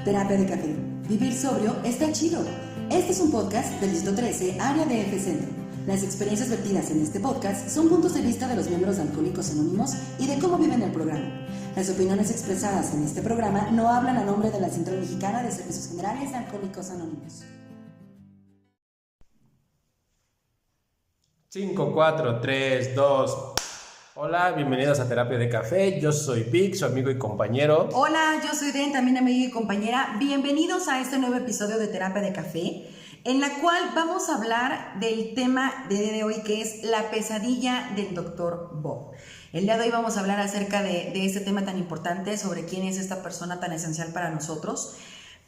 Terapia de café. Vivir sobrio está chido. Este es un podcast del Distrito 13, área de F Centro. Las experiencias vertidas en este podcast son puntos de vista de los miembros de Alcohólicos Anónimos y de cómo viven el programa. Las opiniones expresadas en este programa no hablan a nombre de la Central Mexicana de Servicios Generales de Alcohólicos Anónimos. 5, 4, 3, 2... Hola, bienvenidos a Terapia de Café. Yo soy Vic, su amigo y compañero. Hola, yo soy Den, también amiga y compañera. Bienvenidos a este nuevo episodio de Terapia de Café, en la cual vamos a hablar del tema de hoy, que es la pesadilla del Dr. Bob. El día de hoy vamos a hablar acerca de este tema tan importante, sobre quién es esta persona tan esencial para nosotros.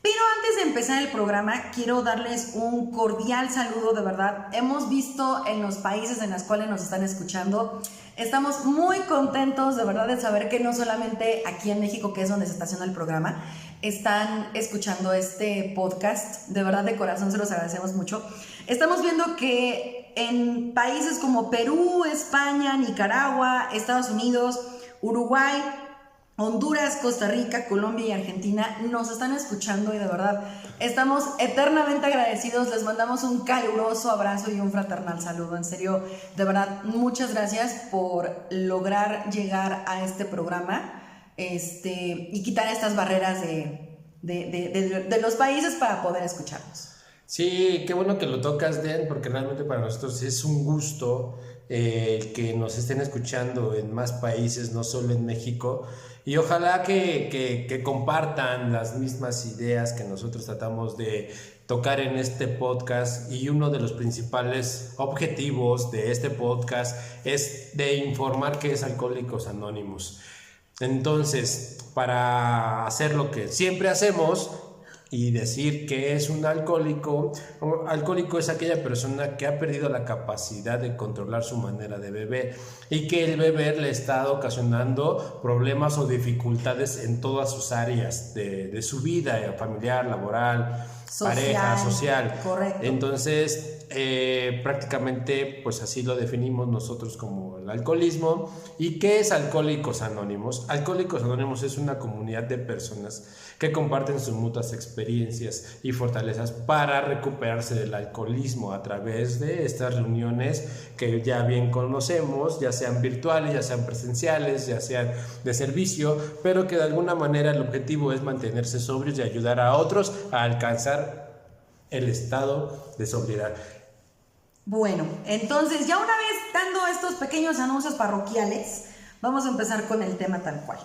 Pero antes de empezar el programa, quiero darles un cordial saludo, de verdad. Hemos visto en los países en los cuales nos están escuchando, estamos muy contentos, de verdad, de saber que no solamente aquí en México, que es donde se estaciona el programa, están escuchando este podcast. De verdad, de corazón, se los agradecemos mucho. Estamos viendo que en países como Perú, España, Nicaragua, Estados Unidos, Uruguay, Honduras, Costa Rica, Colombia y Argentina nos están escuchando y de verdad estamos eternamente agradecidos. Les mandamos un caluroso abrazo y un fraternal saludo. En serio, de verdad, muchas gracias por lograr llegar a este programa y quitar estas barreras de los países para poder escucharnos. Sí, qué bueno que lo tocas, Den, porque realmente para nosotros es un gusto que nos estén escuchando en más países, no solo en México. Y ojalá que compartan las mismas ideas que nosotros tratamos de tocar en este podcast. Y uno de los principales objetivos de este podcast es de informar qué es Alcohólicos Anónimos. Entonces, para hacer lo que siempre hacemos y decir que es un alcohólico, alcohólico es aquella persona que ha perdido la capacidad de controlar su manera de beber y que el beber le está ocasionando problemas o dificultades en todas sus áreas de su vida, familiar, laboral, social, pareja, social. Correcto. Entonces, prácticamente, pues así lo definimos nosotros como el alcoholismo. ¿Y qué es Alcohólicos Anónimos? Alcohólicos Anónimos es una comunidad de personas que comparten sus mutuas experiencias y fortalezas para recuperarse del alcoholismo a través de estas reuniones que ya bien conocemos, ya sean virtuales, ya sean presenciales, ya sean de servicio, pero que de alguna manera el objetivo es mantenerse sobrios y ayudar a otros a alcanzar el estado de sobriedad. Bueno, entonces ya una vez dando estos pequeños anuncios parroquiales, vamos a empezar con el tema tal cual.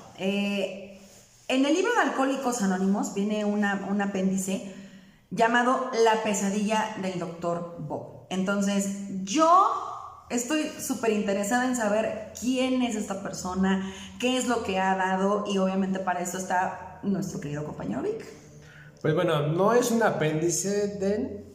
En el libro de Alcohólicos Anónimos viene un apéndice llamado La pesadilla del Dr. Bob. Entonces, yo estoy súper interesada en saber quién es esta persona, qué es lo que ha dado, y obviamente para eso está nuestro querido compañero Vic. Pues bueno, no es un apéndice, Den,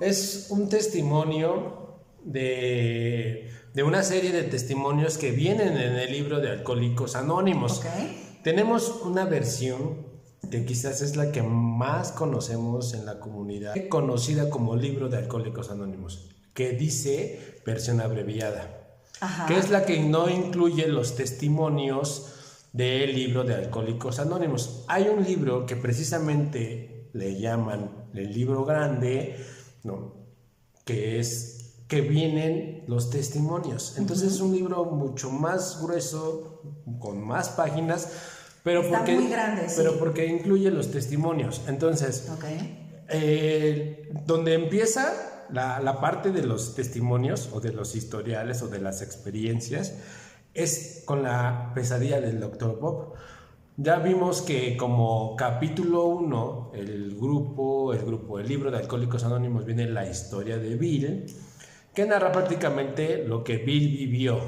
es un testimonio de una serie de testimonios que vienen en el libro de Alcohólicos Anónimos. Okay. Tenemos una versión que quizás es la que más conocemos en la comunidad, conocida como Libro de Alcohólicos Anónimos, que dice versión abreviada. Ajá. Que es la que no incluye los testimonios del Libro de Alcohólicos Anónimos. Hay un libro que precisamente le llaman el libro grande, ¿no? que vienen los testimonios. Entonces es un libro mucho más grueso, con más páginas, pero muy grande, sí. Pero porque incluye los testimonios. Entonces, donde empieza la parte de los testimonios o de los historiales o de las experiencias es con la pesadilla del Dr. Bob. Ya vimos que como capítulo 1, el libro de Alcohólicos Anónimos, viene la historia de Bill, que narra prácticamente lo que Bill vivió.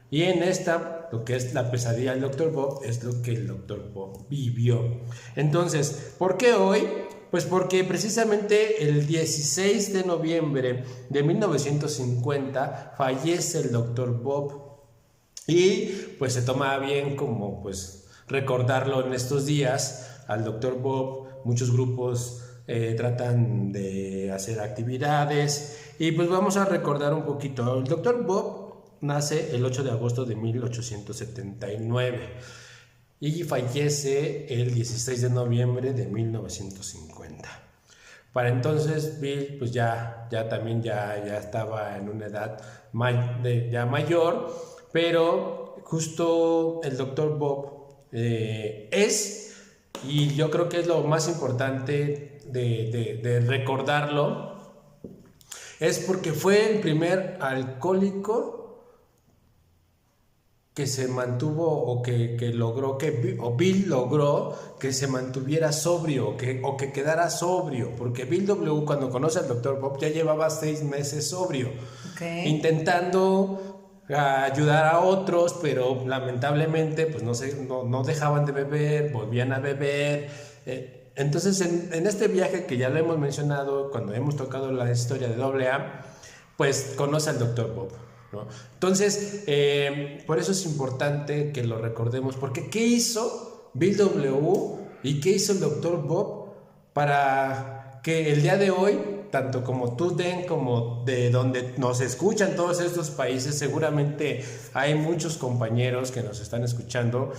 Y en esta, lo que es la pesadilla del Dr. Bob, es lo que el Dr. Bob vivió. Entonces, ¿por qué hoy? Pues porque precisamente el 16 de noviembre de 1950 fallece el Dr. Bob. Y pues se toma bien como pues recordarlo en estos días al Dr. Bob. Muchos grupos tratan de hacer actividades y pues vamos a recordar un poquito. El Dr. Bob nace el 8 de agosto de 1879 y fallece el 16 de noviembre de 1950. Para entonces Bill pues ya estaba en una edad ya mayor, pero justo el Dr. Bob y yo creo que es lo más importante de recordarlo, es porque fue el primer alcohólico que se mantuvo o que logró Bill logró que se mantuviera sobrio o que quedara sobrio, porque Bill W. cuando conoce al Dr. Bob ya llevaba 6 meses sobrio, intentando ayudar a otros, pero lamentablemente pues no dejaban de beber, volvían a beber. Entonces en este viaje que ya lo hemos mencionado cuando hemos tocado la historia de AA, pues conoce al Dr. Bob, ¿no? Entonces por eso es importante que lo recordemos, porque ¿qué hizo Bill W. y qué hizo el Dr. Bob para que el día de hoy, tanto como tú, Den, como de donde nos escuchan todos estos países, seguramente hay muchos compañeros que nos están escuchando,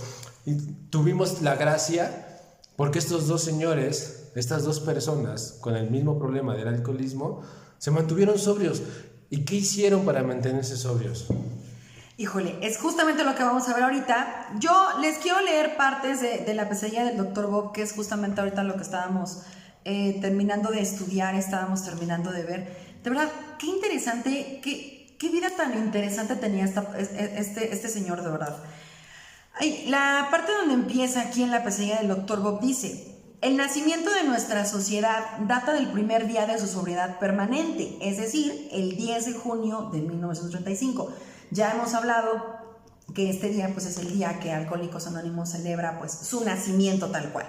y tuvimos la gracia porque estos dos señores, estas dos personas con el mismo problema del alcoholismo, se mantuvieron sobrios? ¿Y qué hicieron para mantenerse sobrios? Híjole, es justamente lo que vamos a ver ahorita. Yo les quiero leer partes de la pesadilla del Dr. Bob, que es justamente ahorita lo que estábamos terminando de estudiar, estábamos terminando de ver. De verdad, qué interesante, qué vida tan interesante tenía este señor, de verdad. La parte donde empieza aquí en la pesadilla del Dr. Bob dice: el nacimiento de nuestra sociedad data del primer día de su sobriedad permanente, es decir, el 10 de junio de 1935. Ya hemos hablado que este día pues, es el día que Alcohólicos Anónimos celebra pues, su nacimiento tal cual.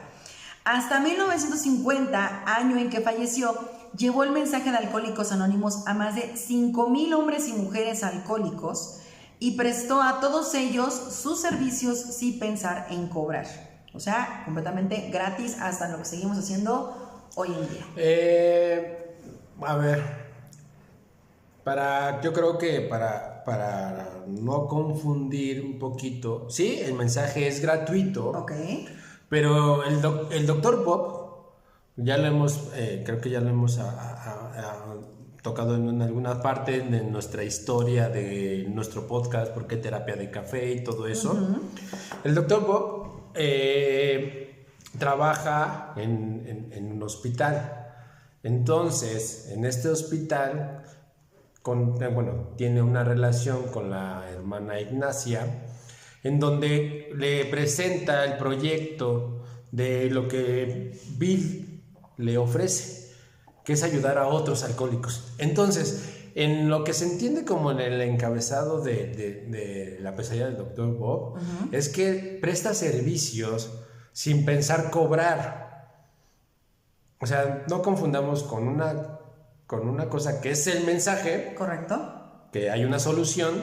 Hasta 1950, año en que falleció, llevó el mensaje de Alcohólicos Anónimos a más de 5,000 hombres y mujeres alcohólicos y prestó a todos ellos sus servicios sin pensar en cobrar. O sea, completamente gratis, hasta lo que seguimos haciendo hoy en día. A ver, yo creo que para no confundir un poquito, sí, el mensaje es gratuito, pero el Dr. Bob, ya lo hemos, creo que ya lo hemos tocado en alguna parte de nuestra historia, de nuestro podcast, ¿Por qué terapia de café? Y todo eso. Uh-huh. El Dr. Bob trabaja en un hospital. Entonces, en este hospital, tiene una relación con la hermana Ignacia, en donde le presenta el proyecto de lo que Bill le ofrece, que es ayudar a otros alcohólicos. Entonces, en lo que se entiende como en el encabezado de la pesadilla del Dr. Bob, uh-huh, es que presta servicios sin pensar cobrar. O sea, no confundamos con una cosa que es el mensaje. Correcto. Que hay una solución,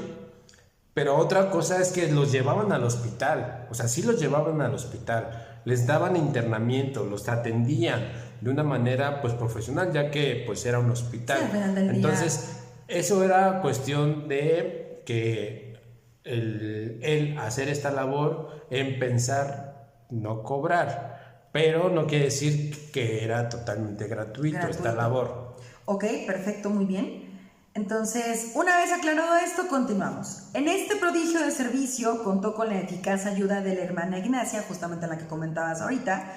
pero otra cosa es que los llevaban al hospital. O sea, sí los llevaban al hospital, les daban internamiento, los atendían de una manera pues profesional, ya que pues era un hospital. Sí, al final del Entonces, día. Eso era cuestión de que el hacer esta labor en pensar no cobrar, pero no quiere decir que era totalmente gratuito esta labor. Ok, perfecto, muy bien. Entonces, una vez aclarado esto, continuamos. En este prodigio de servicio contó con la eficaz ayuda de la hermana Ignacia, justamente la que comentabas ahorita,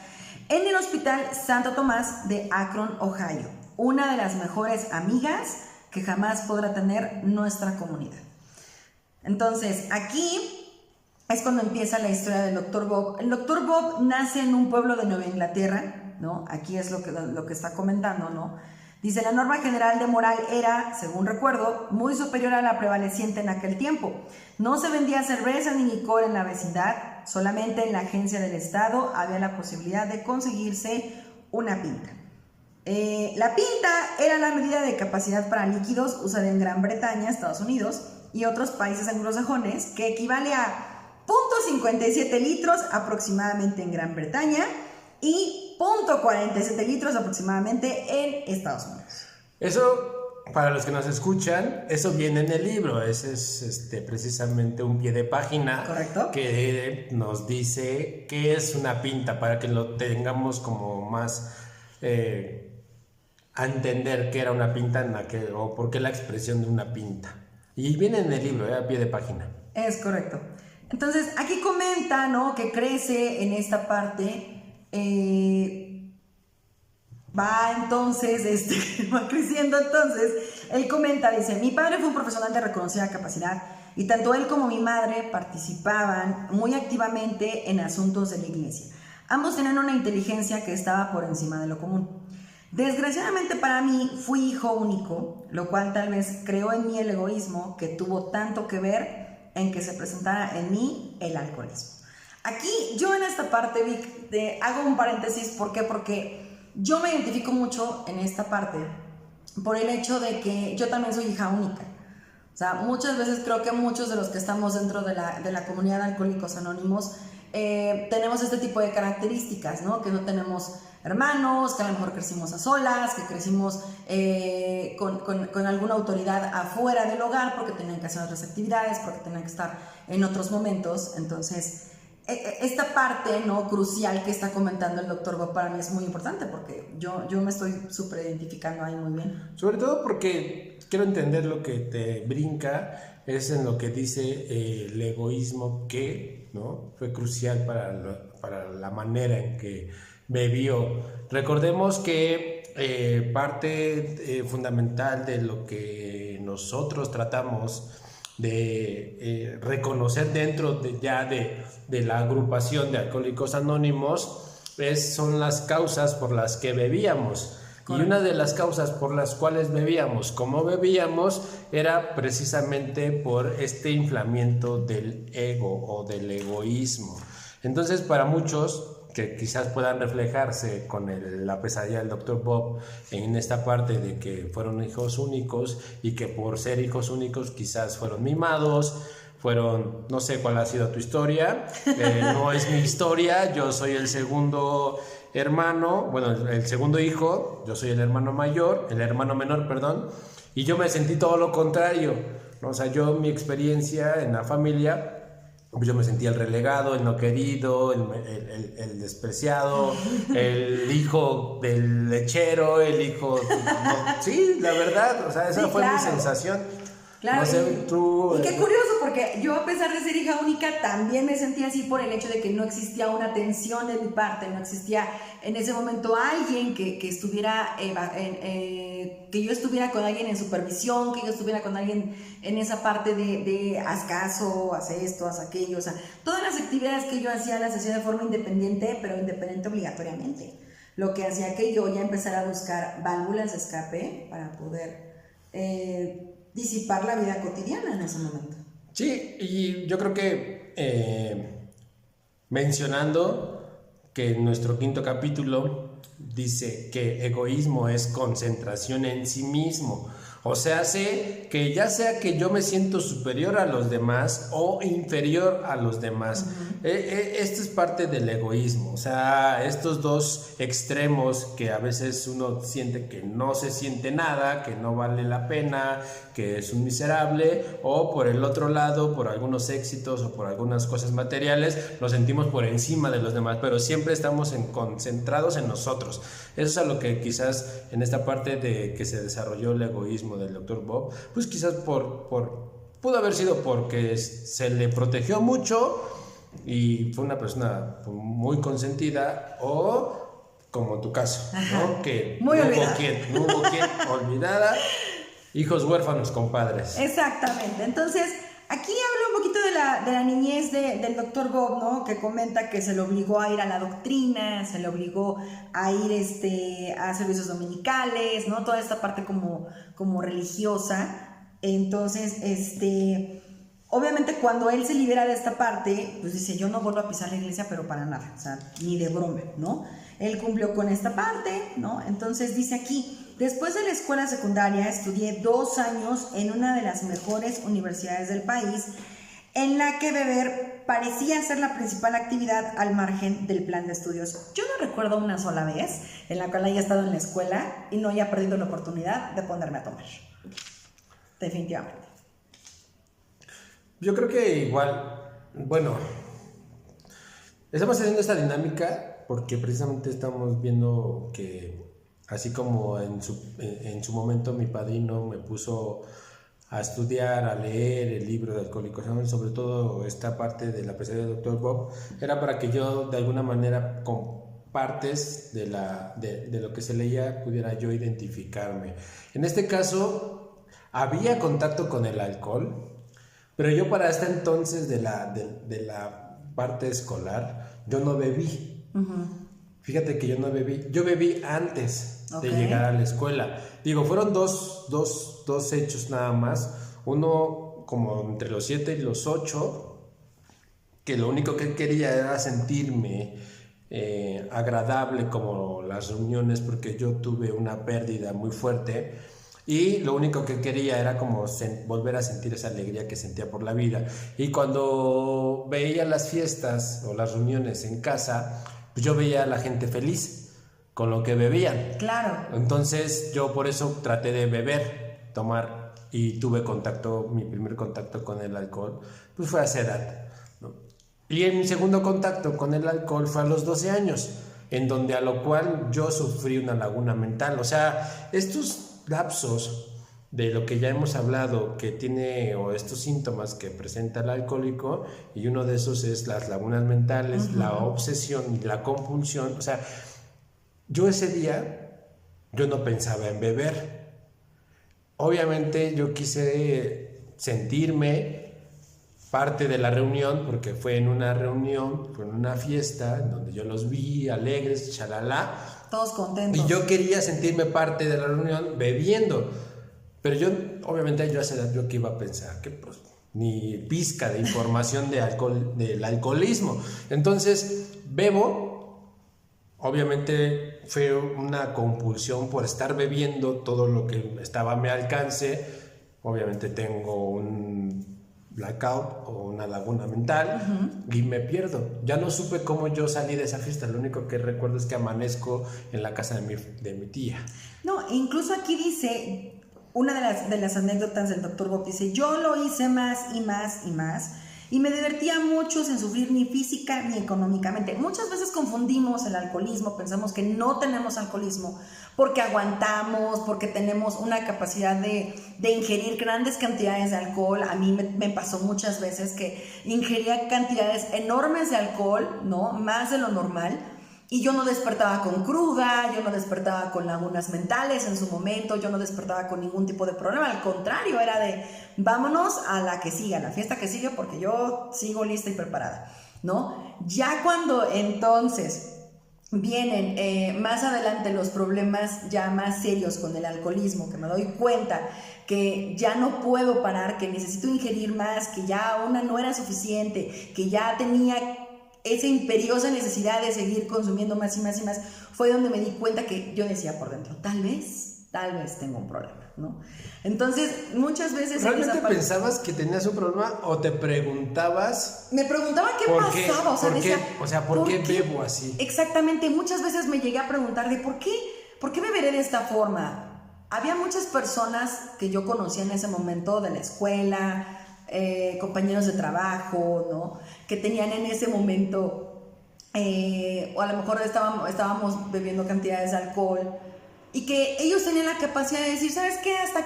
en el Hospital Santo Tomás de Akron, Ohio, una de las mejores amigas que jamás podrá tener nuestra comunidad. Entonces, aquí es cuando empieza la historia del Dr. Bob. El Dr. Bob nace en un pueblo de Nueva Inglaterra, ¿no? Aquí es lo que está comentando, ¿no? Dice, la norma general de moral era, según recuerdo, muy superior a la prevaleciente en aquel tiempo. No se vendía cerveza ni licor en la vecindad, solamente en la agencia del Estado había la posibilidad de conseguirse una pinta. La pinta era la medida de capacidad para líquidos usada en Gran Bretaña, Estados Unidos y otros países anglosajones, que equivale a 0.57 litros aproximadamente en Gran Bretaña y 0.47 litros aproximadamente en Estados Unidos. Eso para los que nos escuchan, eso viene en el libro. Ese es precisamente un pie de página. Correcto. Que nos dice qué es una pinta, para que lo tengamos como más a entender qué era una pinta o por qué la expresión de una pinta. Y viene en el libro, a pie de página. Es correcto. Entonces, aquí comenta, ¿no?, que crece en esta parte, va creciendo. Entonces, él comenta, dice: mi padre fue un profesional de reconocida capacidad y tanto él como mi madre participaban muy activamente en asuntos de la iglesia. Ambos tenían una inteligencia que estaba por encima de lo común. Desgraciadamente para mí fui hijo único, lo cual tal vez creó en mí el egoísmo que tuvo tanto que ver en que se presentara en mí el alcoholismo. Aquí yo en esta parte, Vic, hago un paréntesis. ¿Por qué? Porque yo me identifico mucho en esta parte por el hecho de que yo también soy hija única. O sea, muchas veces creo que muchos de los que estamos dentro de la comunidad de Alcohólicos Anónimos tenemos este tipo de características, ¿no? Que no tenemos hermanos, que a lo mejor crecimos a solas, que crecimos con alguna autoridad afuera del hogar porque tenían que hacer otras actividades, porque tenían que estar en otros momentos. Entonces, esta parte, ¿no?, crucial que está comentando el doctor Bob para mí es muy importante, porque yo me estoy súper identificando ahí muy bien. Sobre todo porque quiero entender lo que te brinca, es en lo que dice el egoísmo que, ¿no?, fue crucial para la manera en que bebió. Recordemos que parte fundamental de lo que nosotros tratamos de reconocer dentro de la agrupación de Alcohólicos Anónimos son las causas por las que bebíamos. Correcto. Y una de las causas por las cuales bebíamos, como bebíamos, era precisamente por este inflamiento del ego o del egoísmo. Entonces, para muchos que quizás puedan reflejarse con la pesadilla del Dr. Bob en esta parte de que fueron hijos únicos y que por ser hijos únicos quizás fueron mimados, no sé cuál ha sido tu historia, no es mi historia, yo soy el segundo hermano, bueno, el segundo hijo, yo soy el hermano menor, perdón, y yo me sentí todo lo contrario, ¿no? O sea, mi experiencia en la familia, yo me sentía el relegado, el no querido, el despreciado, el hijo del lechero, el hijo... No, sí, la verdad, o sea, esa fue mi sensación. Claro, no sé, y qué curioso, porque yo, a pesar de ser hija única, también me sentía así por el hecho de que no existía una atención de mi parte, no existía en ese momento alguien que estuviera, que yo estuviera con alguien en supervisión, que yo estuviera con alguien en esa parte de haz caso, haz esto, haz aquello. O sea, todas las actividades que yo hacía las hacía de forma independiente, pero independiente obligatoriamente. Lo que hacía que yo ya empezara a buscar válvulas de escape para poder disipar la vida cotidiana en ese momento. Sí, y yo creo que mencionando que en nuestro 5º capítulo dice que egoísmo es concentración en sí mismo. O sea, ya sea que yo me siento superior a los demás o inferior a los demás. Uh-huh. Esto es parte del egoísmo. O sea, estos dos extremos que a veces uno siente que no se siente nada, que no vale la pena, que es un miserable, o por el otro lado, por algunos éxitos o por algunas cosas materiales, nos sentimos por encima de los demás, pero siempre estamos concentrados en nosotros. Eso es a lo que quizás en esta parte de que se desarrolló el egoísmo del Dr. Bob, pues quizás pudo haber sido porque se le protegió mucho y fue una persona muy consentida, o como tu caso, ¿no? Que muy no hubo quien olvidada, hijos huérfanos con padres. Exactamente. Entonces, aquí habla un poquito de la niñez del Dr. Bob, ¿no? Que comenta que se le obligó a ir a la doctrina, se le obligó a ir a servicios dominicales, ¿no? Toda esta parte como religiosa. Entonces, obviamente cuando él se libera de esta parte, pues dice: yo no vuelvo a pisar la iglesia, pero para nada, o sea, ni de broma, ¿no? Él cumplió con esta parte, ¿no? Entonces dice aquí: después de la escuela secundaria estudié 2 años en una de las mejores universidades del país, en la que beber parecía ser la principal actividad al margen del plan de estudios. Yo no recuerdo una sola vez en la cual haya estado en la escuela y no haya perdido la oportunidad de ponerme a tomar. definitivamente. Yo creo que igual, bueno, estamos haciendo esta dinámica porque precisamente estamos viendo que así como en su momento mi padrino me puso a estudiar, a leer el libro de Alcohólicos Anónimos, sobre todo esta parte de la pesadilla del Dr. Bob, era para que yo de alguna manera con partes de lo que se leía pudiera yo identificarme. En este caso había contacto con el alcohol, pero yo para este entonces de la parte escolar, yo no bebí. Fíjate que yo no bebí, yo bebí antes de llegar a la escuela. Digo, fueron dos hechos nada más. Uno como entre los 7 y los 8, que lo único que quería era sentirme agradable como las reuniones, porque yo tuve una pérdida muy fuerte y lo único que quería era como volver a sentir esa alegría que sentía por la vida. Y cuando veía las fiestas o las reuniones en casa, pues yo veía a la gente feliz con lo que bebían. Claro. Entonces yo por eso traté de beber, tomar, y tuve mi primer contacto con el alcohol, pues fue a esa edad, ¿no? Y mi segundo contacto con el alcohol fue a los 12 años, en donde a lo cual yo sufrí una laguna mental. O sea, estos lapsos de lo que ya hemos hablado que tiene, o estos síntomas que presenta el alcohólico, y uno de esos es las lagunas mentales, la obsesión y la compulsión. O sea, yo ese día, yo no pensaba en beber. Obviamente yo quise sentirme parte de la reunión, porque fue en una reunión, fue en una fiesta, en donde yo los vi alegres, chalala. Todos contentos. Y yo quería sentirme parte de la reunión bebiendo. Pero yo, obviamente, yo a esa edad, yo que iba a pensar que pues ni pizca de información de del alcoholismo. Entonces, bebo, obviamente fue una compulsión por estar bebiendo todo lo que estaba a mi alcance. Obviamente tengo un blackout o una laguna mental y me pierdo. Ya no supe cómo yo salí de esa fiesta. Lo único que recuerdo es que amanezco en la casa de mi tía. No, incluso aquí dice, una de las anécdotas del Dr. Bob dice, yo lo hice más y más y más y me divertía mucho sin sufrir ni física ni económicamente. Muchas veces confundimos el alcoholismo, pensamos que no tenemos alcoholismo porque aguantamos, porque tenemos una capacidad de ingerir grandes cantidades de alcohol. A mí me pasó muchas veces que ingería cantidades enormes de alcohol, ¿no? Más de lo normal. Y yo no despertaba con cruda, yo no despertaba con lagunas mentales en su momento, yo no despertaba con ningún tipo de problema. Al contrario, era de vámonos a la que siga, a la fiesta que sigue, porque yo sigo lista y preparada, ¿no? Ya cuando entonces vienen más adelante los problemas ya más serios con el alcoholismo, que me doy cuenta que ya no puedo parar, que necesito ingerir más, que ya una no era suficiente, que ya tenía esa imperiosa necesidad de seguir consumiendo más y más y más, fue donde me di cuenta que yo decía por dentro, tal vez tengo un problema, ¿no? Entonces, muchas veces... ¿Realmente pensabas que tenías un problema o te preguntabas? Me preguntaba qué pasaba, o sea, ¿por qué bebo así? Exactamente, muchas veces me llegué a preguntar de ¿por qué beberé de esta forma? Había muchas personas que yo conocía en ese momento de la escuela, compañeros de trabajo, ¿no? Que tenían en ese momento, o a lo mejor estábamos bebiendo cantidades de alcohol, y que ellos tenían la capacidad de decir, ¿sabes qué? Hasta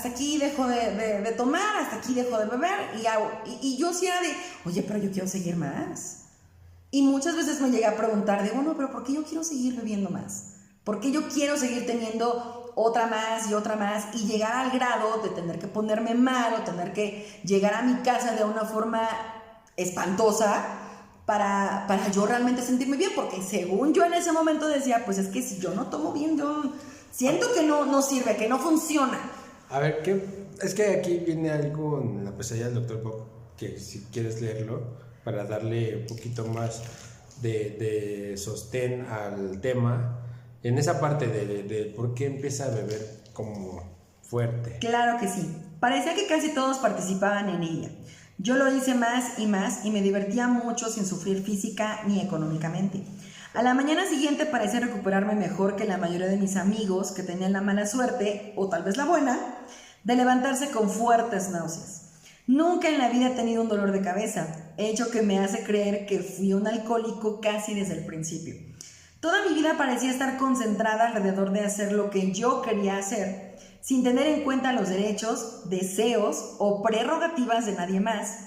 aquí dejo de tomar, hasta aquí dejo de beber, y yo sí era de, oye, pero yo quiero seguir más. Y muchas veces me llegué a preguntar de, bueno, pero ¿por qué yo quiero seguir bebiendo más? ¿Por qué yo quiero seguir teniendo otra más y llegar al grado de tener que ponerme mal o tener que llegar a mi casa de una forma espantosa para yo realmente sentirme bien? Porque según yo en ese momento decía, pues es que si yo no tomo bien, yo siento que no sirve, que no funciona. A ver, es que aquí viene algo en la pesadilla del Dr. Bob, que si quieres leerlo, para darle un poquito más de sostén al tema, en esa parte de por qué empieza a beber como fuerte. Claro que sí. Parecía que casi todos participaban en ella. Yo lo hice más y me divertía mucho sin sufrir física ni económicamente. A la mañana siguiente parecía recuperarme mejor que la mayoría de mis amigos que tenían la mala suerte, o tal vez la buena, de levantarse con fuertes náuseas. Nunca en la vida he tenido un dolor de cabeza, hecho que me hace creer que fui un alcohólico casi desde el principio. Toda mi vida parecía estar concentrada alrededor de hacer lo que yo quería hacer, sin tener en cuenta los derechos, deseos o prerrogativas de nadie más.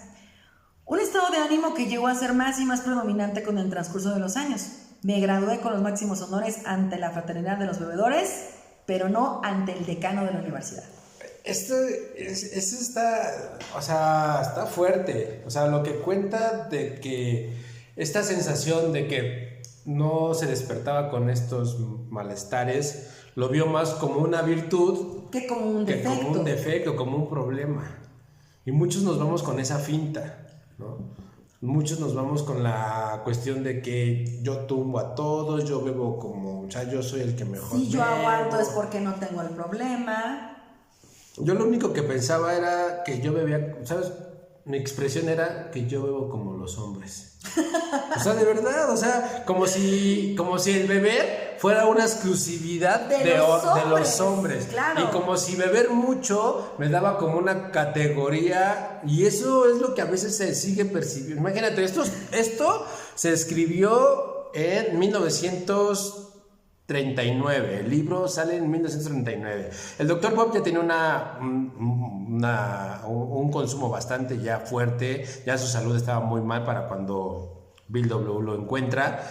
Un estado de ánimo que llegó a ser más y más predominante con el transcurso de los años. Me gradué con los máximos honores ante la fraternidad de los bebedores, pero no ante el decano de la universidad. Esto está, o sea, está fuerte. O sea, lo que cuenta de que esta sensación de que no se despertaba con estos malestares, lo vio más como una virtud que como un defecto. Que como un defecto, como un problema. Y muchos nos vamos con esa finta, ¿no? Muchos nos vamos con la cuestión de que yo tumbo a todos, yo bebo como, o sea, yo soy el que mejor Si yo bebo. aguanto es porque no tengo el problema. Yo lo único que pensaba era que yo bebía, ¿sabes? Mi expresión era que yo bebo como los hombres. O sea, de verdad, o sea, como si el beber fuera una exclusividad de los hombres. Claro. Y como si beber mucho me daba como una categoría, y eso es lo que a veces se sigue percibiendo. Imagínate, esto se escribió en 1939, el libro sale en 1939. El Dr. Bob ya tenía un consumo bastante ya fuerte, ya su salud estaba muy mal para cuando Bill W. lo encuentra.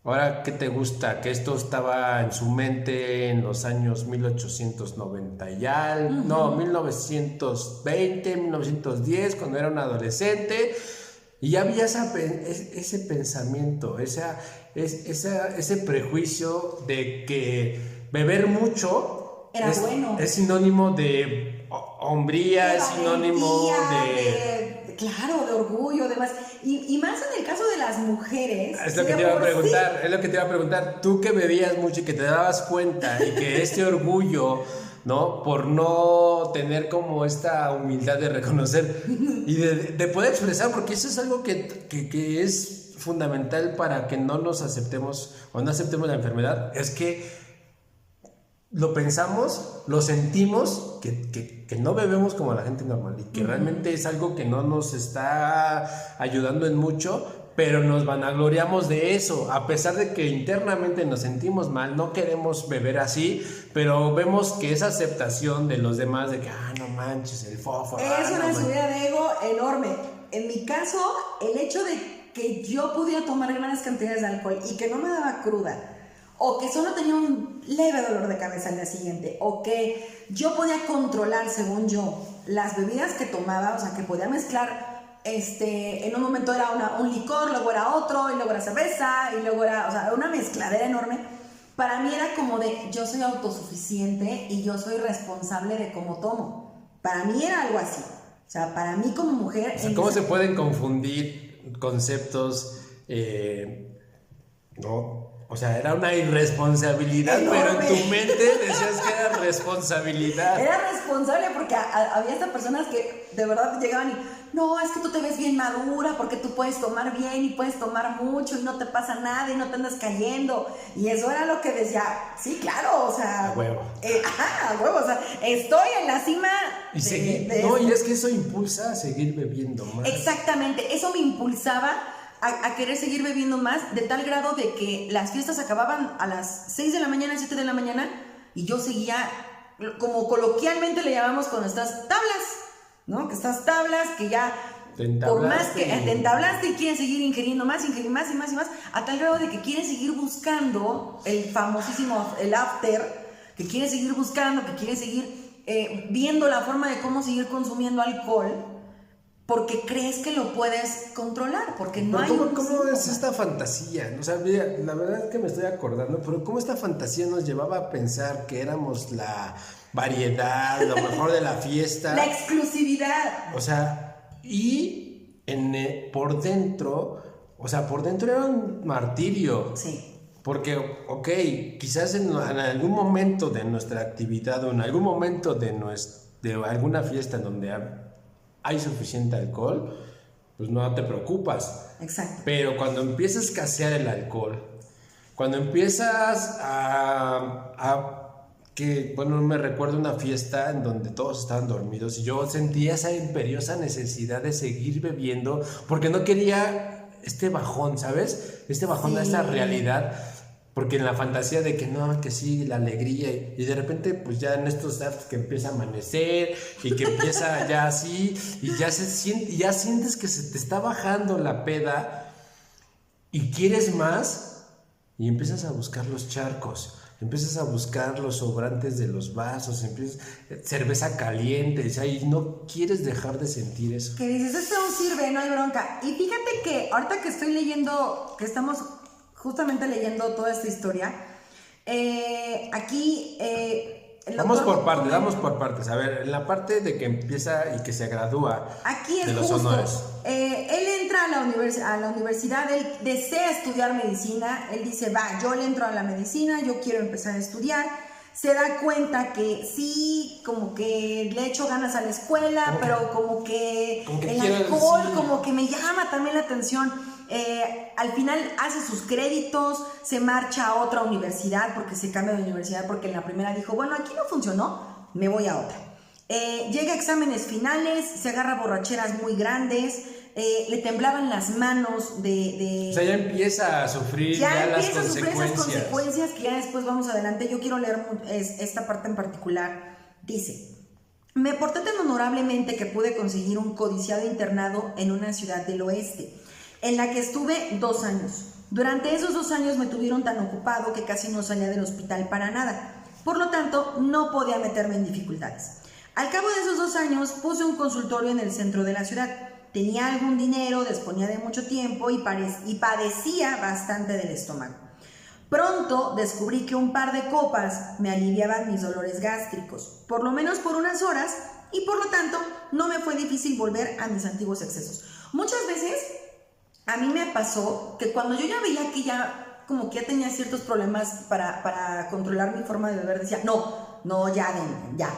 Ahora, ¿qué te gusta? Que esto estaba en su mente en los años 1890 ya, no, 1920, 1910, cuando era un adolescente. Y ya había ese pensamiento, ese prejuicio de que beber mucho era bueno. Es sinónimo de hombría, es sinónimo claro, de orgullo, demás. Y más en el caso de las mujeres. Es lo que te iba a preguntar. Tú que bebías mucho y que te dabas cuenta y que este orgullo, ¿no? Por no tener como esta humildad de reconocer y de poder expresar, porque eso es algo que es fundamental para que no nos aceptemos o no aceptemos la enfermedad, es que lo pensamos, lo sentimos, que no bebemos como la gente normal y que realmente es algo que no nos está ayudando en mucho, pero nos vanagloriamos de eso, a pesar de que internamente nos sentimos mal, no queremos beber así, pero vemos que esa aceptación de los demás de que, no manches, el fósforo. Es una subida de ego enorme. En mi caso, el hecho de que yo pudiera tomar grandes cantidades de alcohol y que no me daba cruda, o que solo tenía un leve dolor de cabeza al día siguiente, o que yo podía controlar, según yo, las bebidas que tomaba, o sea, que podía mezclar, en un momento era un licor, luego era otro, y luego era cerveza, y luego era, o sea, una mezcladera enorme. Para mí era como de, yo soy autosuficiente y yo soy responsable de cómo tomo. Para mí era algo así. O sea, para mí como mujer... O sea, ¿cómo se pueden confundir conceptos, no? O sea, era una irresponsabilidad, enorme. Pero en tu mente decías que era responsabilidad. Era responsable porque había estas personas que de verdad llegaban y, no, es que tú te ves bien madura porque tú puedes tomar bien y puedes tomar mucho y no te pasa nada y no te andas cayendo. Y eso era lo que decía, sí, claro, o sea... A huevo. A huevo, o sea, estoy en la cima... Y y es que eso impulsa a seguir bebiendo más. Exactamente, eso me impulsaba a querer seguir bebiendo más, de tal grado de que las fiestas acababan a las 6 de la mañana, 7 de la mañana, y yo seguía, como coloquialmente le llamamos con estas tablas, ¿no? Que estas tablas que ya, por más que te entablaste y quieren seguir ingiriendo más y más, a tal grado de que quieren seguir buscando el famosísimo, el after, que quieren seguir buscando, que quieren seguir viendo la forma de cómo seguir consumiendo alcohol, porque crees que lo puedes controlar, porque no hay... ¿Cómo es esta fantasía? O sea, mira, la verdad es que me estoy acordando, pero ¿cómo esta fantasía nos llevaba a pensar que éramos la variedad, lo mejor de la fiesta? La exclusividad. O sea, y por dentro era un martirio. Sí. Porque, ok, quizás en algún momento de nuestra actividad o en algún momento de alguna fiesta en donde hay suficiente alcohol, pues no te preocupas. Exacto. Pero cuando empieza a escasear el alcohol, cuando empiezas a que, bueno, me recuerdo una fiesta en donde todos estaban dormidos y yo sentía esa imperiosa necesidad de seguir bebiendo porque no quería este bajón, ¿sabes? Este bajón Sí. a esta realidad, porque en la fantasía de que no, que sí, la alegría y de repente pues ya en estos apps que empieza a amanecer y que empieza ya así y ya se siente, y ya sientes que se te está bajando la peda y quieres más y empiezas a buscar los charcos. Empiezas a buscar los sobrantes de los vasos, cerveza caliente, o sea, y no quieres dejar de sentir eso. Que dices, esto no sirve, no hay bronca. Y fíjate que ahorita que estoy leyendo, que estamos justamente leyendo toda esta historia, aquí... Vamos por partes. A ver, en la parte de que empieza y que se gradúa aquí es de los justo, honores. Él entra a la universidad, él desea estudiar medicina, él dice, va, yo le entro a la medicina, yo quiero empezar a estudiar. Se da cuenta que sí, como que le echo ganas a la escuela, pero como que el alcohol, sí, como que me llama también la atención. Al final hace sus créditos, se marcha a otra universidad porque se cambia de universidad porque en la primera dijo, bueno, aquí no funcionó, me voy a otra. Llega a exámenes finales, se agarra borracheras muy grandes, le temblaban las manos O sea, ya empieza a sufrir ya las consecuencias. Sufrir esas consecuencias que ya después vamos adelante. Yo quiero leer esta parte en particular. Dice, me porté tan honorablemente que pude conseguir un codiciado internado en una ciudad del oeste, en la que estuve 2 años. Durante esos 2 años me tuvieron tan ocupado que casi no salía del hospital para nada. Por lo tanto, no podía meterme en dificultades. Al cabo de esos 2 años, puse un consultorio en el centro de la ciudad. Tenía algún dinero, disponía de mucho tiempo y padecía bastante del estómago. Pronto descubrí que un par de copas me aliviaban mis dolores gástricos, por lo menos por unas horas, y por lo tanto no me fue difícil volver a mis antiguos excesos. Muchas veces a mí me pasó que cuando yo ya veía que ya como que ya tenía ciertos problemas para controlar mi forma de beber, decía, no, ya,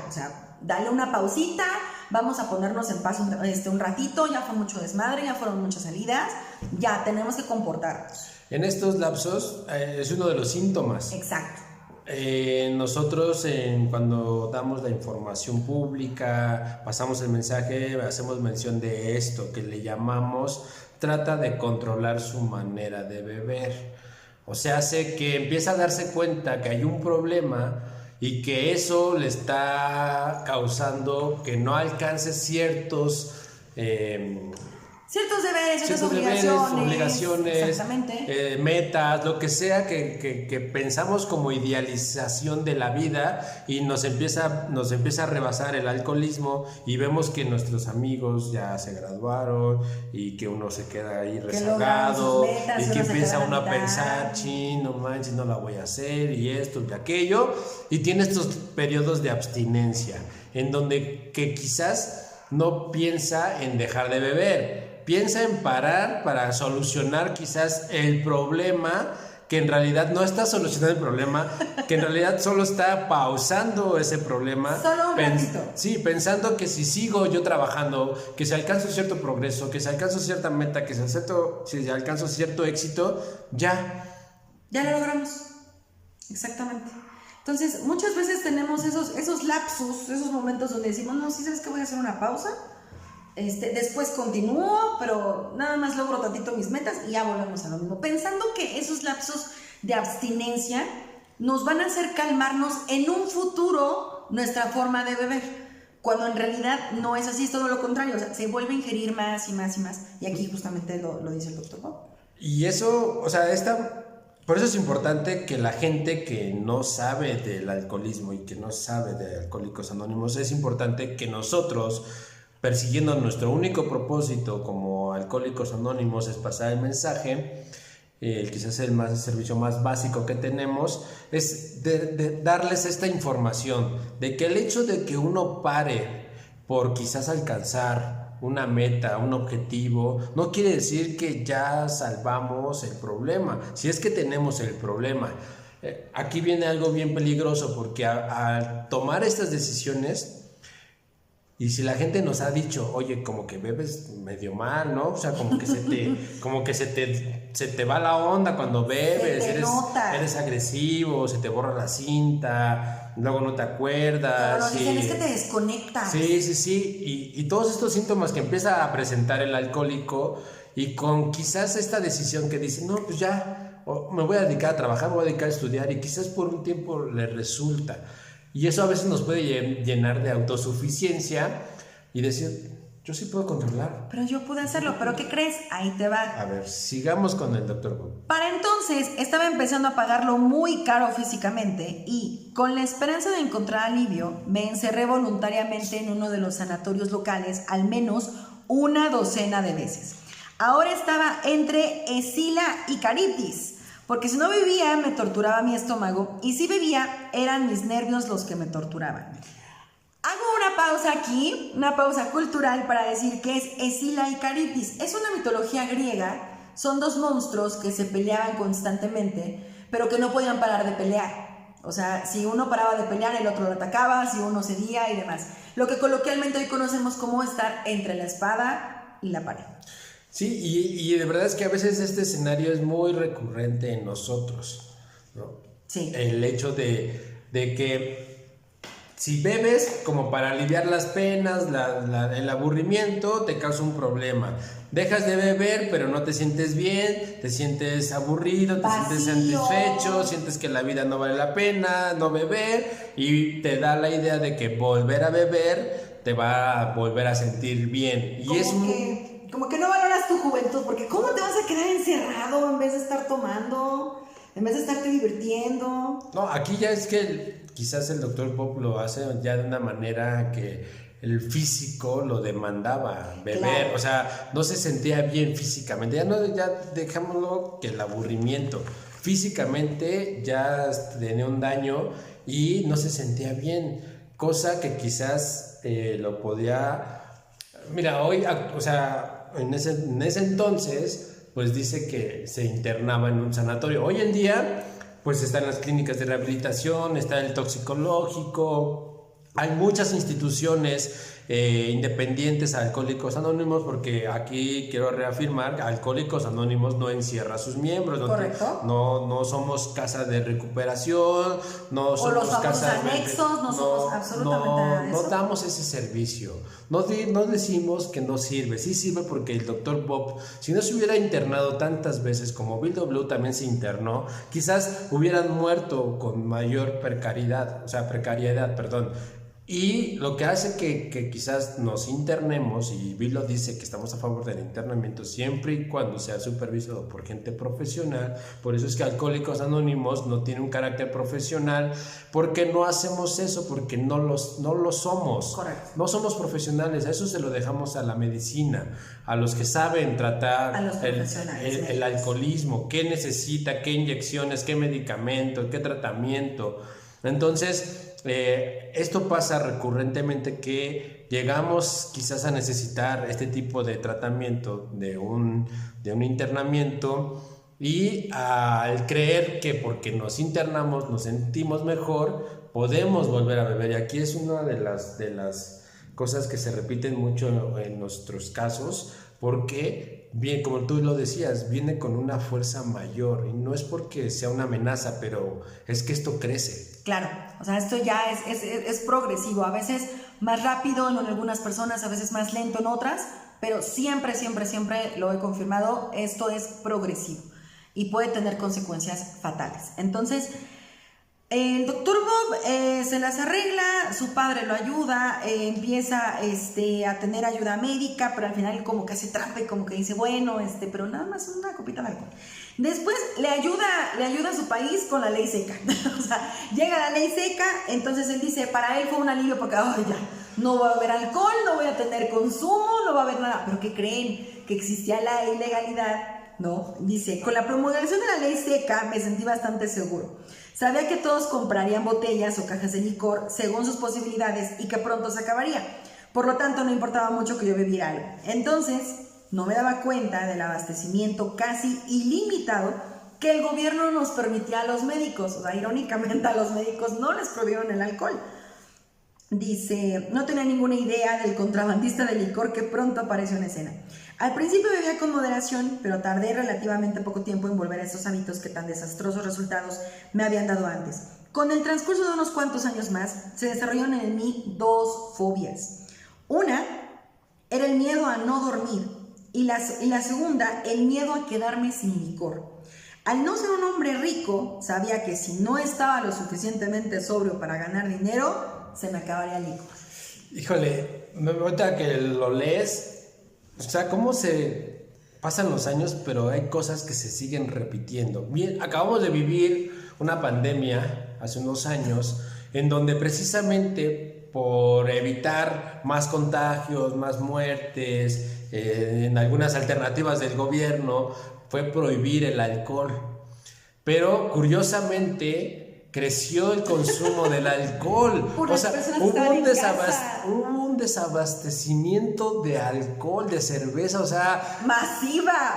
o sea, dale una pausita, vamos a ponernos en paz un ratito, ya fue mucho desmadre, ya fueron muchas salidas, ya tenemos que comportarnos. En estos lapsos es uno de los síntomas. Exacto. Nosotros cuando damos la información pública, pasamos el mensaje, hacemos mención de esto que le llamamos trata de controlar su manera de beber. O sea, hace que empieza a darse cuenta que hay un problema y que eso le está causando que no alcance ciertos deberes, ciertas obligaciones, metas, lo que sea que pensamos como idealización de la vida, y nos empieza a rebasar el alcoholismo y vemos que nuestros amigos ya se graduaron y que uno se queda ahí rezagado y que empieza uno a pensar, no manches, no la voy a hacer y esto y aquello, y tiene estos periodos de abstinencia en donde que quizás no piensa en dejar de beber, piensa en parar para solucionar quizás el problema, que en realidad no está solucionando el problema, que en realidad solo está pausando ese problema. Solo un ratito. Sí, pensando que si sigo yo trabajando, que si alcanzo cierto progreso, que si alcanzo cierta meta, que si alcanzo cierto éxito, ya lo logramos. Exactamente. Entonces, muchas veces tenemos esos lapsus, esos momentos donde decimos, no, sí, ¿sabes qué? Voy a hacer una pausa. Después continúo, pero nada más logro tantito mis metas y ya volvemos a lo mismo. Pensando que esos lapsos de abstinencia nos van a hacer calmarnos en un futuro nuestra forma de beber. Cuando en realidad no es así, es todo lo contrario. O sea, se vuelve a ingerir más y más y más. Y aquí justamente lo dice el doctor Bob. Y eso, o sea, por eso es importante que la gente que no sabe del alcoholismo y que no sabe de Alcohólicos Anónimos, es importante que nosotros, persiguiendo nuestro único propósito como Alcohólicos Anónimos, es pasar el mensaje, quizás el servicio más básico que tenemos, es de darles esta información, de que el hecho de que uno pare por quizás alcanzar una meta, un objetivo, no quiere decir que ya salvamos el problema, si es que tenemos el problema. Aquí viene algo bien peligroso, porque al tomar estas decisiones, Y si la gente nos ha dicho, oye, como que bebes medio mal, ¿no? O sea, como que se te va la onda cuando bebes, eres agresivo, se te borra la cinta, luego no te acuerdas. Nos dicen, es que te desconectas. Sí. Y todos estos síntomas que empieza a presentar el alcohólico, y con quizás esta decisión que dice, no, pues ya, me voy a dedicar a trabajar, me voy a dedicar a estudiar, y quizás por un tiempo le resulta. Y eso a veces nos puede llenar de autosuficiencia y decir, yo sí puedo controlar. Pero yo pude hacerlo, ¿pero qué crees? Ahí te va. A ver, sigamos con el Dr. Bob. Para entonces estaba empezando a pagarlo muy caro físicamente y con la esperanza de encontrar alivio, me encerré voluntariamente en uno de los sanatorios locales al menos una docena de veces. Ahora estaba entre Escila y Caritis. Porque si no bebía, me torturaba mi estómago. Y si bebía, eran mis nervios los que me torturaban. Hago una pausa aquí, una pausa cultural para decir que es Escila y Caritis. Es una mitología griega. Son dos monstruos que se peleaban constantemente, pero que no podían parar de pelear. O sea, si uno paraba de pelear, el otro lo atacaba, si uno cedía y demás. Lo que coloquialmente hoy conocemos como estar entre la espada y la pared. Sí, y de verdad es que a veces este escenario es muy recurrente en nosotros, ¿no? Sí. El hecho de que si bebes como para aliviar las penas, el aburrimiento, te causa un problema. Dejas de beber, pero no te sientes bien, te sientes aburrido, te sientes satisfecho, sientes que la vida no vale la pena, no beber, y te da la idea de que volver a beber te va a volver a sentir bien. Y como que no valoras tu juventud, porque ¿cómo te vas a quedar encerrado en vez de estar tomando, en vez de estarte divirtiendo? No, aquí ya es que quizás el Dr. Bob lo hace ya de una manera que el físico lo demandaba, beber, claro. O sea, no se sentía bien físicamente, ya dejémoslo que el aburrimiento, físicamente ya tenía un daño y no se sentía bien, cosa que quizás lo podía, mira, hoy, o sea, en ese entonces, pues dice que se internaba en un sanatorio. Hoy en día, pues están las clínicas de rehabilitación, está el toxicológico, hay muchas instituciones independientes a Alcohólicos Anónimos, porque aquí quiero reafirmar, Alcohólicos Anónimos no encierra a sus miembros. Correcto. No somos casa de recuperación, no somos los casa anexos, no somos absolutamente nada de eso. No damos ese servicio. No decimos que no sirve. Sí sirve porque el Dr. Bob, si no se hubiera internado tantas veces como Bill W. también se internó, quizás hubieran muerto con mayor precariedad. Y lo que hace que quizás nos internemos, y Bill lo dice que estamos a favor del internamiento siempre y cuando sea supervisado por gente profesional. Por eso es que Alcohólicos Anónimos no tiene un carácter profesional, porque no hacemos eso, porque no lo somos. Correcto. No somos profesionales, a eso se lo dejamos a la medicina, a los que saben tratar el alcoholismo, qué necesita, qué inyecciones, qué medicamentos, qué tratamiento. Entonces, esto pasa recurrentemente, que llegamos quizás a necesitar este tipo de tratamiento, de un internamiento, y al creer que porque nos internamos nos sentimos mejor, podemos volver a beber. Y aquí es una de las cosas que se repiten mucho en nuestros casos, porque, bien, como tú lo decías, viene con una fuerza mayor, y no es porque sea una amenaza, pero es que esto crece. Claro, o sea, esto ya es progresivo, a veces más rápido en algunas personas, a veces más lento en otras, pero siempre lo he confirmado, esto es progresivo y puede tener consecuencias fatales. Entonces, el Dr. Bob se las arregla, su padre lo ayuda, empieza a tener ayuda médica, pero al final como que hace trampa y como que dice, bueno, pero nada más una copita de alcohol. Después le ayuda a su país con la ley seca. O sea, llega la ley seca, entonces él dice, para él fue un alivio porque, ya, no va a haber alcohol, no voy a tener consumo, no va a haber nada. ¿Pero qué creen? Que existía la ilegalidad, ¿no? Dice, con la promulgación de la ley seca me sentí bastante seguro. Sabía que todos comprarían botellas o cajas de licor según sus posibilidades y que pronto se acabaría. Por lo tanto, no importaba mucho que yo bebiera algo. Entonces, no me daba cuenta del abastecimiento casi ilimitado que el gobierno nos permitía a los médicos. O sea, irónicamente a los médicos no les prohibieron el alcohol. Dice, no tenía ninguna idea del contrabandista de licor que pronto apareció en escena. Al principio bebía con moderación, pero tardé relativamente poco tiempo en volver a esos hábitos que tan desastrosos resultados me habían dado antes. Con el transcurso de unos cuantos años más, se desarrollaron en mí dos fobias. Una era el miedo a no dormir y la segunda, el miedo a quedarme sin licor. Al no ser un hombre rico, sabía que si no estaba lo suficientemente sobrio para ganar dinero, se me acabaría el licor. Híjole, ahorita que lo lees, o sea, cómo se pasan los años, pero hay cosas que se siguen repitiendo. Bien, acabamos de vivir una pandemia hace unos años, en donde precisamente por evitar más contagios, más muertes, en algunas alternativas del gobierno, fue prohibir el alcohol. Pero curiosamente creció el consumo del alcohol. O sea, hubo un desabastecimiento de alcohol, de cerveza, o sea... Masiva.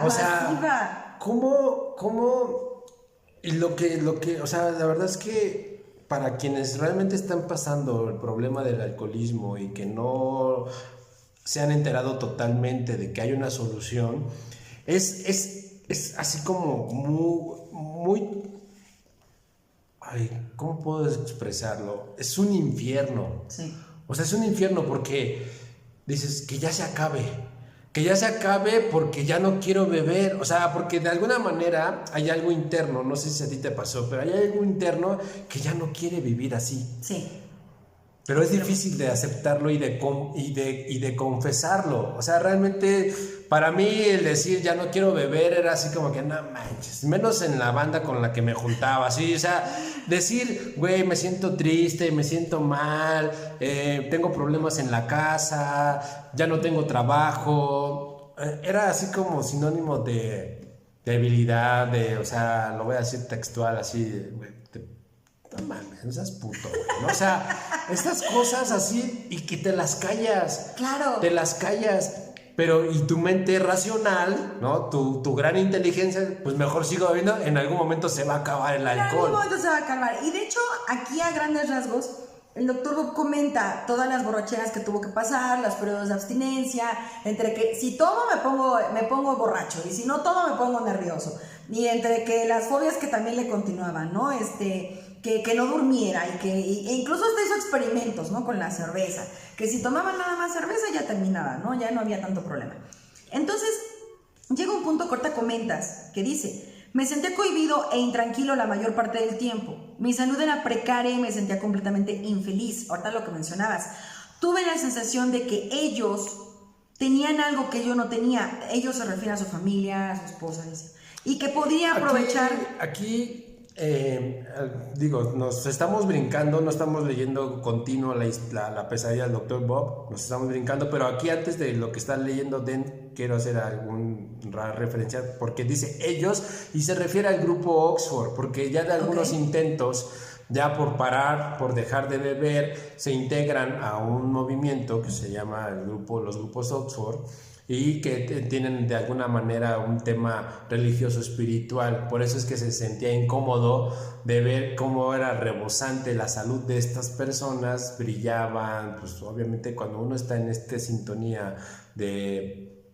¿Cómo? Y lo que, o sea, la verdad es que para quienes realmente están pasando el problema del alcoholismo y que no se han enterado totalmente de que hay una solución, es así como muy... Ay, ¿cómo puedo expresarlo? Es un infierno. Sí. O sea, es un infierno porque dices que ya se acabe. Que ya se acabe porque ya no quiero beber. O sea, porque de alguna manera hay algo interno, no sé si a ti te pasó, pero hay algo interno que ya no quiere vivir así. Sí. Pero es difícil de aceptarlo y de confesarlo. O sea, realmente para mí el decir ya no quiero beber era así como que no manches. Menos en la banda con la que me juntaba. ¿Sí? O sea, decir, güey, me siento triste, me siento mal, tengo problemas en la casa, ya no tengo trabajo. Era así como sinónimo de debilidad, o sea, lo voy a decir textual, así, güey. No mames, no seas puto, güey, ¿no? O sea, estas cosas así y que te las callas. Claro. Te las callas. Pero, y tu mente racional, ¿no? Tu gran inteligencia, pues mejor sigo bebiendo, en algún momento se va a acabar el alcohol. En algún momento se va a acabar. Y de hecho, aquí a grandes rasgos, el doctor Bob comenta todas las borracheras que tuvo que pasar, los periodos de abstinencia, entre que si tomo me pongo borracho y si no tomo me pongo nervioso. Y entre que las fobias que también le continuaban, ¿no? Que no durmiera e incluso hasta hizo experimentos, ¿no? Con la cerveza, que si tomaban nada más cerveza ya terminaba, ¿no? Ya no había tanto problema. Entonces, llega un punto, Corta, comentas, que dice, me sentía cohibido e intranquilo la mayor parte del tiempo. Mi salud era precaria y me sentía completamente infeliz. Ahorita lo que mencionabas. Tuve la sensación de que ellos tenían algo que yo no tenía. Ellos se refieren a su familia, a su esposa, dice. Y que podría aprovechar... Digo, nos estamos brincando, no estamos leyendo continuo la pesadilla del Dr. Bob, nos estamos brincando, pero aquí antes de lo que está leyendo Den, quiero hacer alguna referencia, porque dice ellos y se refiere al grupo Oxford, porque ya de algunos intentos, ya por parar, por dejar de beber, se integran a un movimiento que se llama los grupos Oxford, y que tienen de alguna manera un tema religioso espiritual. Por eso es que se sentía incómodo de ver cómo era rebosante la salud de estas personas, brillaban, pues obviamente cuando uno está en esta sintonía de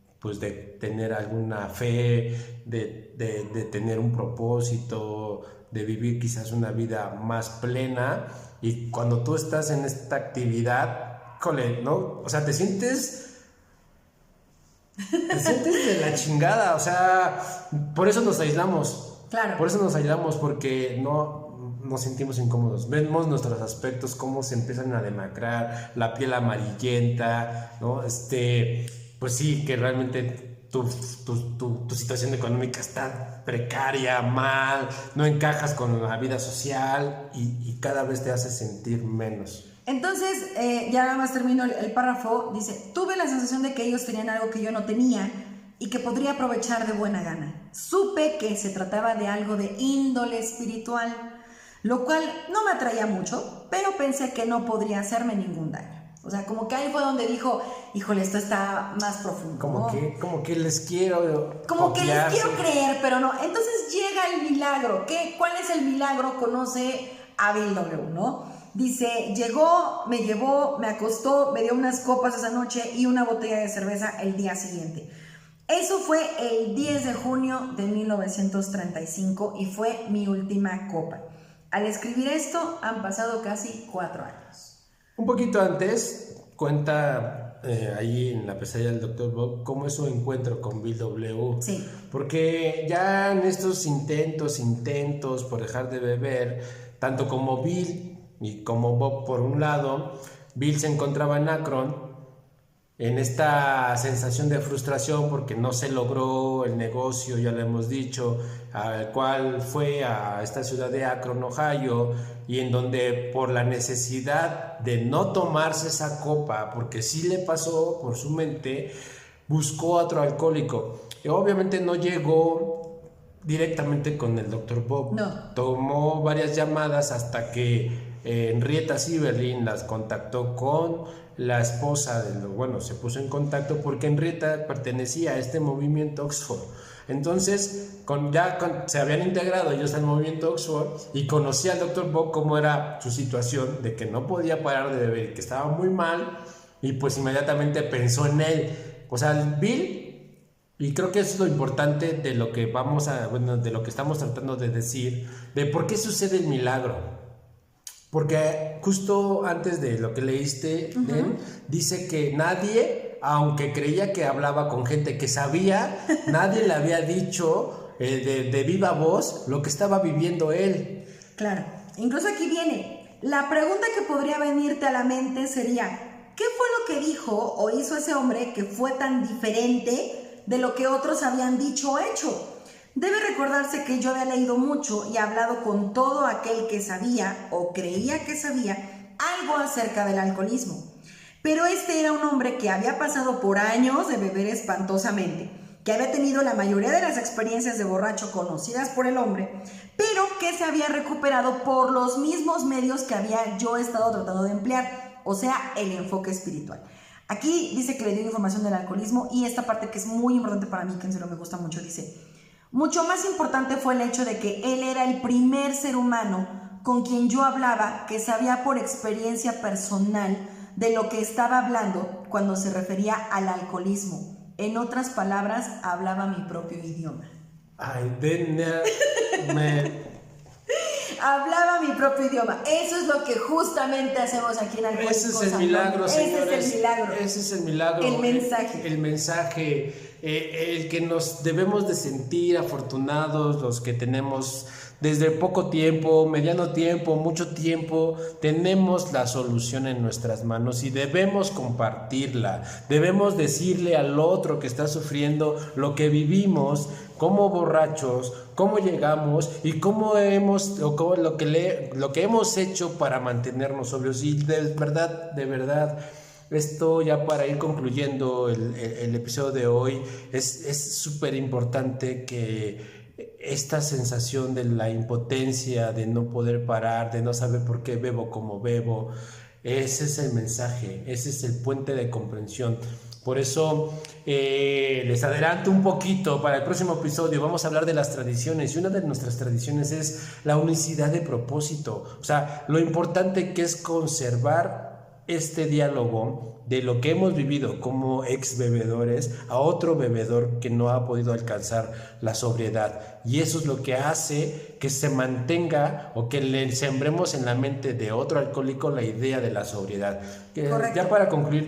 tener alguna fe, de tener un propósito, de vivir quizás una vida más plena, y cuando tú estás en esta actividad, ¿no? O sea, te sientes de la chingada, o sea, por eso nos aislamos. Claro. Por eso nos aislamos, porque no nos sentimos incómodos. Vemos nuestros aspectos, cómo se empiezan a demacrar, la piel amarillenta, ¿no? Pues sí, que realmente tu situación económica está precaria, mal, no encajas con la vida social y cada vez te hace sentir menos. Entonces, ya nada más termino el párrafo, dice, tuve la sensación de que ellos tenían algo que yo no tenía y que podría aprovechar de buena gana. Supe que se trataba de algo de índole espiritual, lo cual no me atraía mucho, pero pensé que no podría hacerme ningún daño. O sea, como que ahí fue donde dijo, híjole, esto está más profundo. Como que les quiero Como copiar, que les quiero sí. creer, pero no. Entonces llega el milagro. ¿Cuál es el milagro? Conoce a Bill W, ¿no? Dice, llegó, me llevó, me acostó, me dio unas copas esa noche y una botella de cerveza el día siguiente. Eso fue el 10 de junio de 1935 y fue mi última copa. Al escribir esto han pasado casi 4 años. Un poquito antes cuenta ahí en La pesadilla del Dr. Bob cómo es su encuentro con Bill W. Sí. Porque ya en estos intentos por dejar de beber, tanto como Bill y como Bob por un lado, Bill se encontraba en Akron en esta sensación de frustración porque no se logró el negocio, ya lo hemos dicho, al cual fue a esta ciudad de Akron, Ohio, y en donde por la necesidad de no tomarse esa copa, porque sí le pasó por su mente, buscó a otro alcohólico. Y obviamente no llegó directamente con el Dr. Bob. No. Tomó varias llamadas hasta que Henrietta Sieberlin las contactó con la esposa se puso en contacto porque Henrietta pertenecía a este movimiento Oxford. Entonces, se habían integrado ellos al movimiento Oxford y conocía al Dr. Bob cómo era su situación, de que no podía parar de beber, que estaba muy mal, y pues inmediatamente pensó en él. O sea, Bill, y creo que eso es lo importante de lo que de lo que estamos tratando de decir, de por qué sucede el milagro. Porque justo antes de lo que leíste, dice que nadie, aunque creía que hablaba con gente que sabía, nadie le había dicho de viva voz lo que estaba viviendo él. Claro, incluso aquí viene, la pregunta que podría venirte a la mente sería, ¿qué fue lo que dijo o hizo ese hombre que fue tan diferente de lo que otros habían dicho o hecho? Debe recordarse que yo había leído mucho y hablado con todo aquel que sabía o creía que sabía algo acerca del alcoholismo. Pero este era un hombre que había pasado por años de beber espantosamente, que había tenido la mayoría de las experiencias de borracho conocidas por el hombre, pero que se había recuperado por los mismos medios que había yo estado tratando de emplear, o sea, el enfoque espiritual. Aquí dice que le dio información del alcoholismo y esta parte que es muy importante para mí, que en serio me gusta mucho, dice... Mucho más importante fue el hecho de que él era el primer ser humano con quien yo hablaba que sabía por experiencia personal de lo que estaba hablando cuando se refería al alcoholismo. En otras palabras, hablaba mi propio idioma. Hablaba mi propio idioma. Eso es lo que justamente hacemos aquí en Alcohólicos Ese es el milagro, señores. Ese es el milagro. Ese es el milagro. El mensaje. El mensaje. El que nos debemos de sentir afortunados, los que tenemos desde poco tiempo, mediano tiempo, mucho tiempo, tenemos la solución en nuestras manos y debemos compartirla, debemos decirle al otro que está sufriendo lo que vivimos como borrachos, cómo llegamos y lo que hemos hecho para mantenernos sobrios. Y de verdad, esto ya para ir concluyendo el episodio de hoy, es súper importante que esta sensación de la impotencia, de no poder parar, de no saber por qué bebo como bebo, ese es el mensaje, ese es el puente de comprensión. Por eso les adelanto un poquito para el próximo episodio. Vamos a hablar de las tradiciones y una de nuestras tradiciones es la unicidad de propósito. O sea, lo importante que es conservar este diálogo de lo que hemos vivido como ex bebedores a otro bebedor que no ha podido alcanzar la sobriedad, y eso es lo que hace que se mantenga o que le sembremos en la mente de otro alcohólico la idea de la sobriedad. Ya para concluir,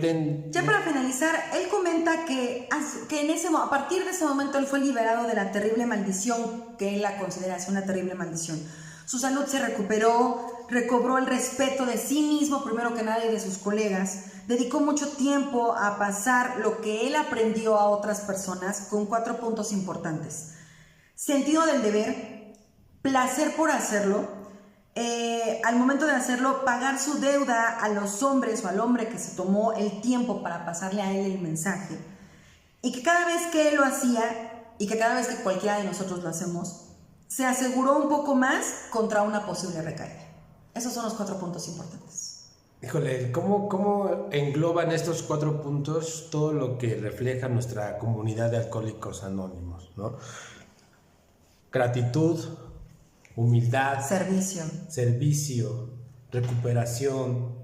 ya para finalizar, él comenta que a partir de ese momento él fue liberado de la terrible maldición que él la considera una terrible maldición. Su salud se recuperó, recobró el respeto de sí mismo, primero que nada, y de sus colegas. Dedicó mucho tiempo a pasar lo que él aprendió a otras personas con 4 puntos importantes. Sentido del deber, placer por hacerlo, al momento de hacerlo, pagar su deuda a los hombres o al hombre que se tomó el tiempo para pasarle a él el mensaje. Y que cada vez que él lo hacía, y que cada vez que cualquiera de nosotros lo hacemos, se aseguró un poco más contra una posible recaída. Esos son los 4 puntos importantes. Híjole, ¿cómo engloban estos 4 puntos todo lo que refleja nuestra comunidad de Alcohólicos Anónimos, ¿no? Gratitud, humildad, servicio, recuperación,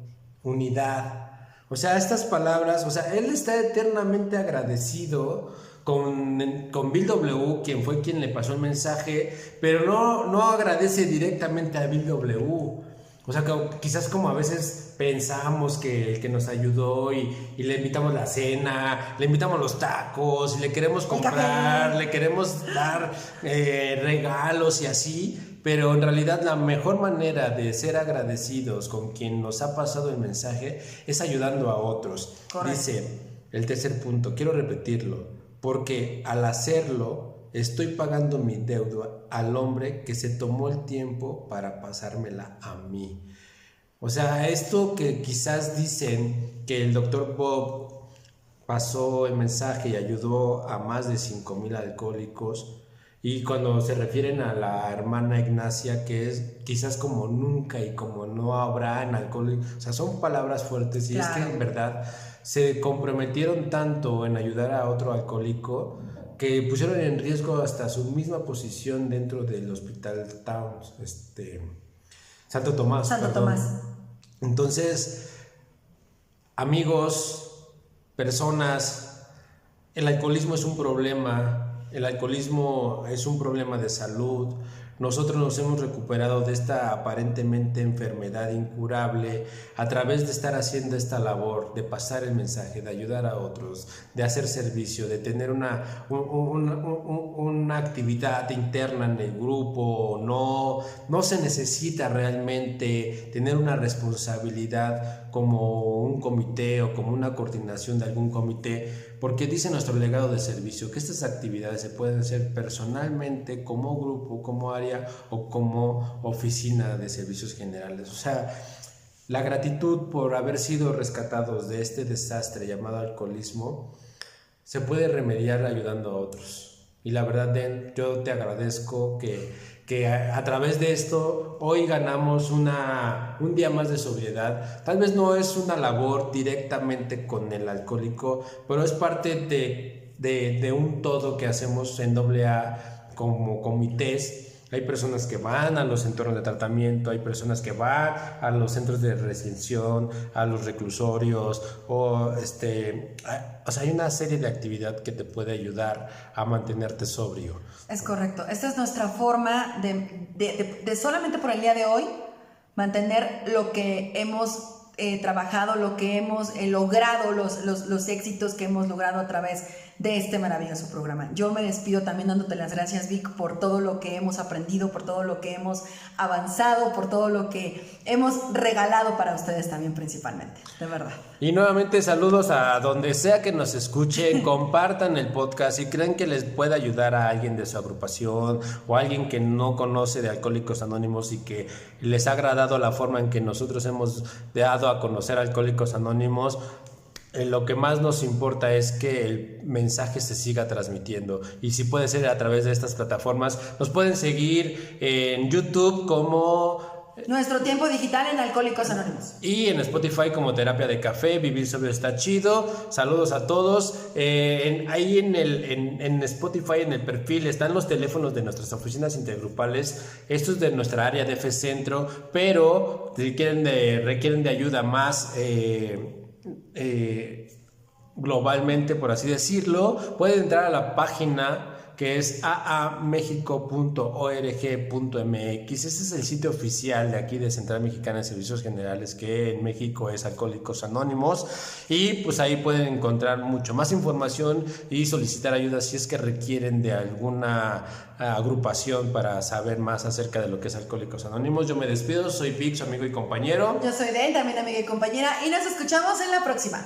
unidad. O sea, estas palabras, o sea, él está eternamente agradecido con Bill W., quien fue quien le pasó el mensaje, pero no agradece directamente a Bill W. O sea, que quizás como a veces pensamos que el que nos ayudó y le invitamos la cena, le invitamos los tacos, le queremos comprar, le queremos dar regalos y así. Pero en realidad la mejor manera de ser agradecidos con quien nos ha pasado el mensaje es ayudando a otros. Correcto. Dice el tercer punto, quiero repetirlo, porque al hacerlo estoy pagando mi deuda al hombre que se tomó el tiempo para pasármela a mí. O sea, esto que quizás dicen que el Dr. Bob pasó el mensaje y ayudó a más de 5,000 alcohólicos. Y cuando se refieren a la hermana Ignacia, que es quizás como nunca y como no habrá en alcohol, o sea, son palabras fuertes y claro. Es que en verdad se comprometieron tanto en ayudar a otro alcohólico que pusieron en riesgo hasta su misma posición dentro del Hospital Towns, Santo Tomás. Entonces, amigos, personas, el alcoholismo es un problema. El alcoholismo es un problema de salud. Nosotros nos hemos recuperado de esta aparentemente enfermedad incurable a través de estar haciendo esta labor, de pasar el mensaje, de ayudar a otros, de hacer servicio, de tener una actividad interna en el grupo. No se necesita realmente tener una responsabilidad como un comité o como una coordinación de algún comité, porque dice nuestro legado de servicio que estas actividades se pueden hacer personalmente, como grupo, como área o como oficina de servicios generales. O sea, la gratitud por haber sido rescatados de este desastre llamado alcoholismo se puede remediar ayudando a otros. Y la verdad, Den, yo te agradezco que a través de esto hoy ganamos un día más de sobriedad. Tal vez no es una labor directamente con el alcohólico, pero es parte de un todo que hacemos en AA como comités. Hay personas que van a los entornos de tratamiento, hay personas que van a los centros de retención, a los reclusorios, o sea, hay una serie de actividad que te puede ayudar a mantenerte sobrio. Es correcto. Esta es nuestra forma de solamente por el día de hoy mantener lo que hemos trabajado, lo que hemos logrado, los éxitos que hemos logrado a través de este maravilloso programa. Yo me despido también dándote las gracias, Vic, por todo lo que hemos aprendido, por todo lo que hemos avanzado, por todo lo que hemos regalado para ustedes también principalmente, de verdad. Y nuevamente saludos a donde sea que nos escuchen, compartan el podcast y creen que les puede ayudar a alguien de su agrupación o a alguien que no conoce de Alcohólicos Anónimos y que les ha agradado la forma en que nosotros hemos dado a conocer a Alcohólicos Anónimos. Lo que más nos importa es que el mensaje se siga transmitiendo, y si puede ser a través de estas plataformas. Nos pueden seguir en YouTube como Nuestro Tiempo Digital en Alcohólicos Anónimos, y en Spotify como Terapia de Café, Vivir Sobrio Está Chido. Saludos a todos. Ahí en Spotify, en el perfil, están los teléfonos de nuestras oficinas intergrupales. Esto es de nuestra área de F Centro, pero si requieren de ayuda más globalmente, por así decirlo, pueden entrar a la página que es aamexico.org.mx. Ese es el sitio oficial de aquí de Central Mexicana de Servicios Generales, que en México es Alcohólicos Anónimos, y pues ahí pueden encontrar mucho más información y solicitar ayuda si es que requieren de alguna agrupación para saber más acerca de lo que es Alcohólicos Anónimos. Yo me despido, soy Vic, su amigo y compañero. Yo soy Den, también amiga y compañera, y nos escuchamos en la próxima.